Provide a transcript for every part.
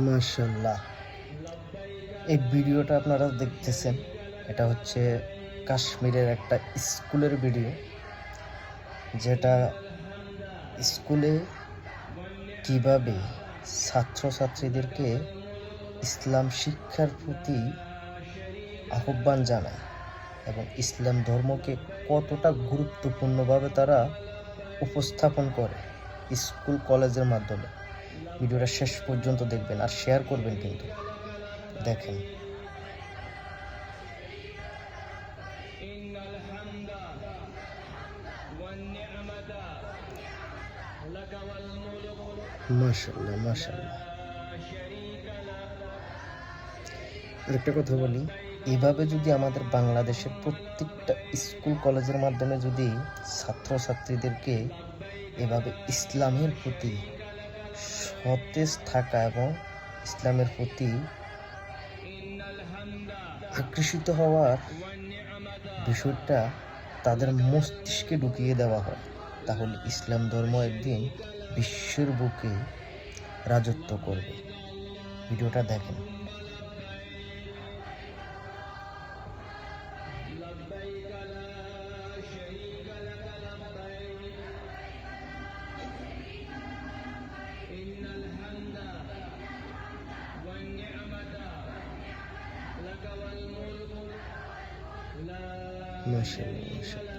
মাশাআল্লাহ, এই ভিডিওটা আপনারা দেখতেছেন, এটা হচ্ছে কাশ্মীরের একটা স্কুলের ভিডিও, যেটা স্কুলে কিভাবে ছাত্রছাত্রীদেরকে ইসলাম শিক্ষার প্রতি আহ্বান জানায় এবং ইসলাম ধর্মকে কতটা গুরুত্বপূর্ণভাবে তারা উপস্থাপন করে স্কুল কলেজের মাধ্যমে। ভিডিওটা শেষ পর্যন্ত দেখবেন আর শেয়ার করবেন কিন্তু। দেখেন। মাশাআল্লাহ মাশাআল্লাহ। আরেকটা কথা বলি, এভাবে যদি আমাদের বাংলাদেশের প্রত্যেকটা স্কুল কলেজের মাধ্যমে যদি ছাত্রছাত্রীদেরকে এভাবে ইসলামের প্রতি সতেজ থাকা এবং ইসলামের প্রতি আকর্ষিত হওয়ার বিষয়টা তাদের মস্তিষ্কে ঢুকিয়ে দেওয়া হয়, তাহলে ইসলাম ধর্ম একদিন বিশ্বের বুকে রাজত্ব করবে। ভিডিওটা দেখেন। মাশাআল্লাহ মাশাআল্লাহ।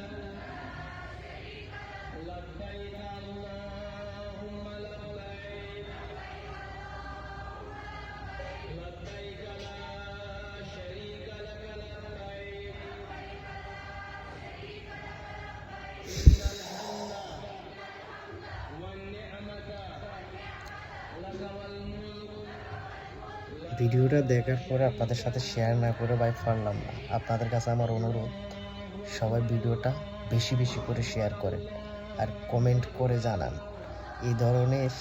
ভিডিওটা দেখার পরে আপনাদের সাথে শেয়ার না করে ভাই পারলাম না। আপনাদের কাছে আমার অনুরোধ, সবাই ভিডিওটা বেশি বেশি করে শেয়ার করেন আর কমেন্ট করে জানান এই ধরনের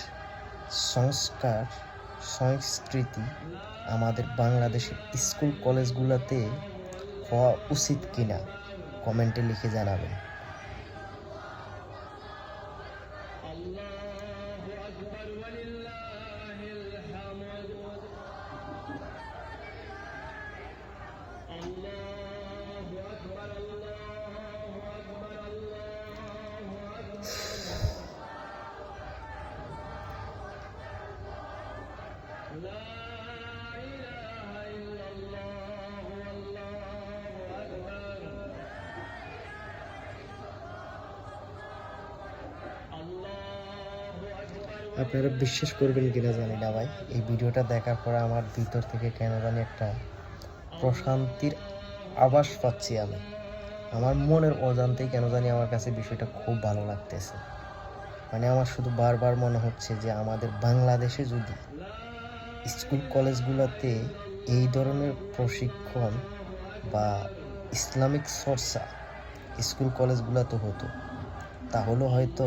সংস্কার সংস্কৃতি আমাদের বাংলাদেশের স্কুল কলেজগুলোতে হওয়া উচিত কিনা কমেন্টে লিখে জানাবেন। আপনারা বিশ্বাস করবেন কিনা জানি না ভাই, এই ভিডিওটা দেখার পরে আমার ভিতর থেকে কেন জানি একটা প্রশান্তির আভাস পাচ্ছি। আমি আমার মনের অজান্তেই কেন জানি আমার কাছে বিষয়টা খুব ভালো লাগতেছে। মানে আমার শুধু বারবার মনে হচ্ছে যে আমাদের বাংলাদেশে যদি স্কুল কলেজগুলোতে এই ধরনের প্রশিক্ষণ বা ইসলামিক চর্চা স্কুল কলেজগুলোতে হতো, তাহলে হয়তো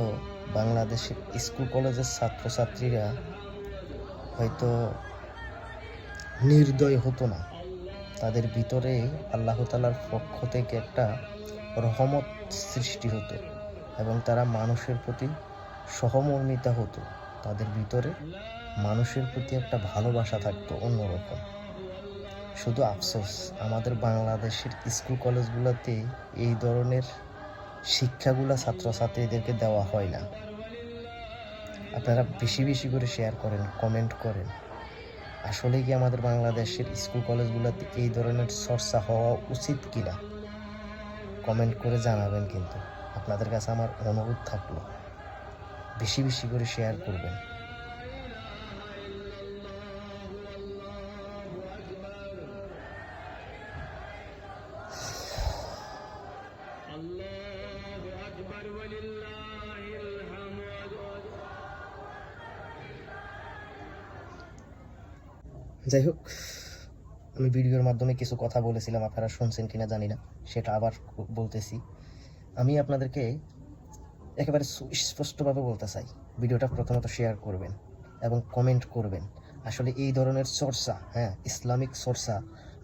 বাংলাদেশের স্কুল কলেজের ছাত্রছাত্রীরা হয়তো নির্দয় হতো না, তাদের ভিতরে আল্লাহ তাআলার পক্ষ থেকে একটা রহমত সৃষ্টি হতো এবং তারা মানুষের প্রতি সহমর্মিতা হতো, তাদের ভিতরে মানুষের প্রতি একটা ভালোবাসা থাকতো অন্যরকম। শুধু আফসোস, আমাদের বাংলাদেশের স্কুল কলেজগুলোতে এই ধরনের শিক্ষাগুলো ছাত্রছাত্রীদেরকে দেওয়া হয় না। আপনারা বেশি বেশি করে শেয়ার করেন, কমেন্ট করেন। আসলে কি আমাদের বাংলাদেশের স্কুল কলেজগুলোতে এই ধরনের চর্চা হওয়া উচিত কিনা কমেন্ট করে জানাবেন কিন্তু। আপনাদের কাছে আমার অনুরোধ থাকলো, বেশি বেশি করে শেয়ার করবেন। যাই হোক, আমি ভিডিওর মাধ্যমে কিছু কথা বলেছিলাম, আপনারা শুনছেন কিনা জানি না, সেটা আবার বলতেছি। আমি আপনাদেরকে একেবারে সুস্পষ্টভাবে বলতে চাই, ভিডিওটা প্রথমত শেয়ার করবেন এবং কমেন্ট করবেন। আসলে এই ধরনের চর্চা, ইসলামিক চর্চা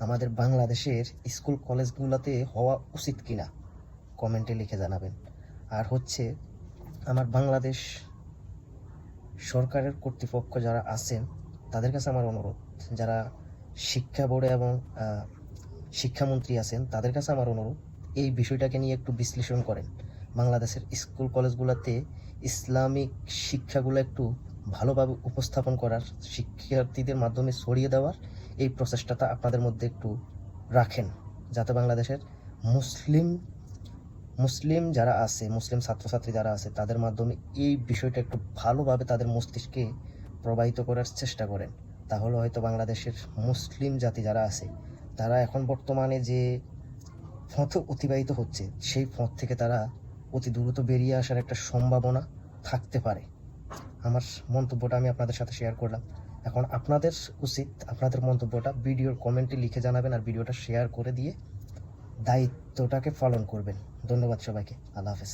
আমাদের বাংলাদেশের স্কুল কলেজগুলোতে হওয়া উচিত কিনা কমেন্টে লিখে জানাবেন। আর হচ্ছে আমার বাংলাদেশ সরকারের কর্তৃপক্ষ যারা আছেন তাদের কাছে আমার অনুরোধ, যারা শিক্ষা বোর্ডে এবং শিক্ষামন্ত্রী আছেন তাদের কাছে আমার অনুরোধ, এই বিষয়টাকে নিয়ে একটু বিশ্লেষণ করেন। বাংলাদেশের স্কুল কলেজগুলোতে ইসলামিক শিক্ষাগুলো একটু ভালোভাবে উপস্থাপন করার, শিক্ষার্থীদের মাধ্যমে ছড়িয়ে দেওয়ার এই প্রচেষ্টাটা আপনাদের মধ্যে একটু রাখেন, যাতে বাংলাদেশের মুসলিম যারা আছে, মুসলিম ছাত্রছাত্রী যারা আছে তাদের মাধ্যমে এই বিষয়টা একটু ভালোভাবে তাদের মস্তিষ্কে প্রবাহিত করার চেষ্টা করেন। তাহলে হয়তো বাংলাদেশের মুসলিম জাতি যারা আছে তারা এখন বর্তমানে যে পথে অতিবাহিত হচ্ছে সেই পথ থেকে তারা অতি দ্রুত বেরিয়ে আসার একটা সম্ভাবনা থাকতে পারে। আমার মন্তব্যটা আমি আপনাদের সাথে শেয়ার করলাম। এখন আপনাদের উচিত আপনাদের মন্তব্যটা ভিডিওর কমেন্টে লিখে জানাবেন আর ভিডিওটা শেয়ার করে দিয়ে দায়িত্বটাকে পালন করবেন। ধন্যবাদ সবাইকে। আল্লাহ হাফেজ।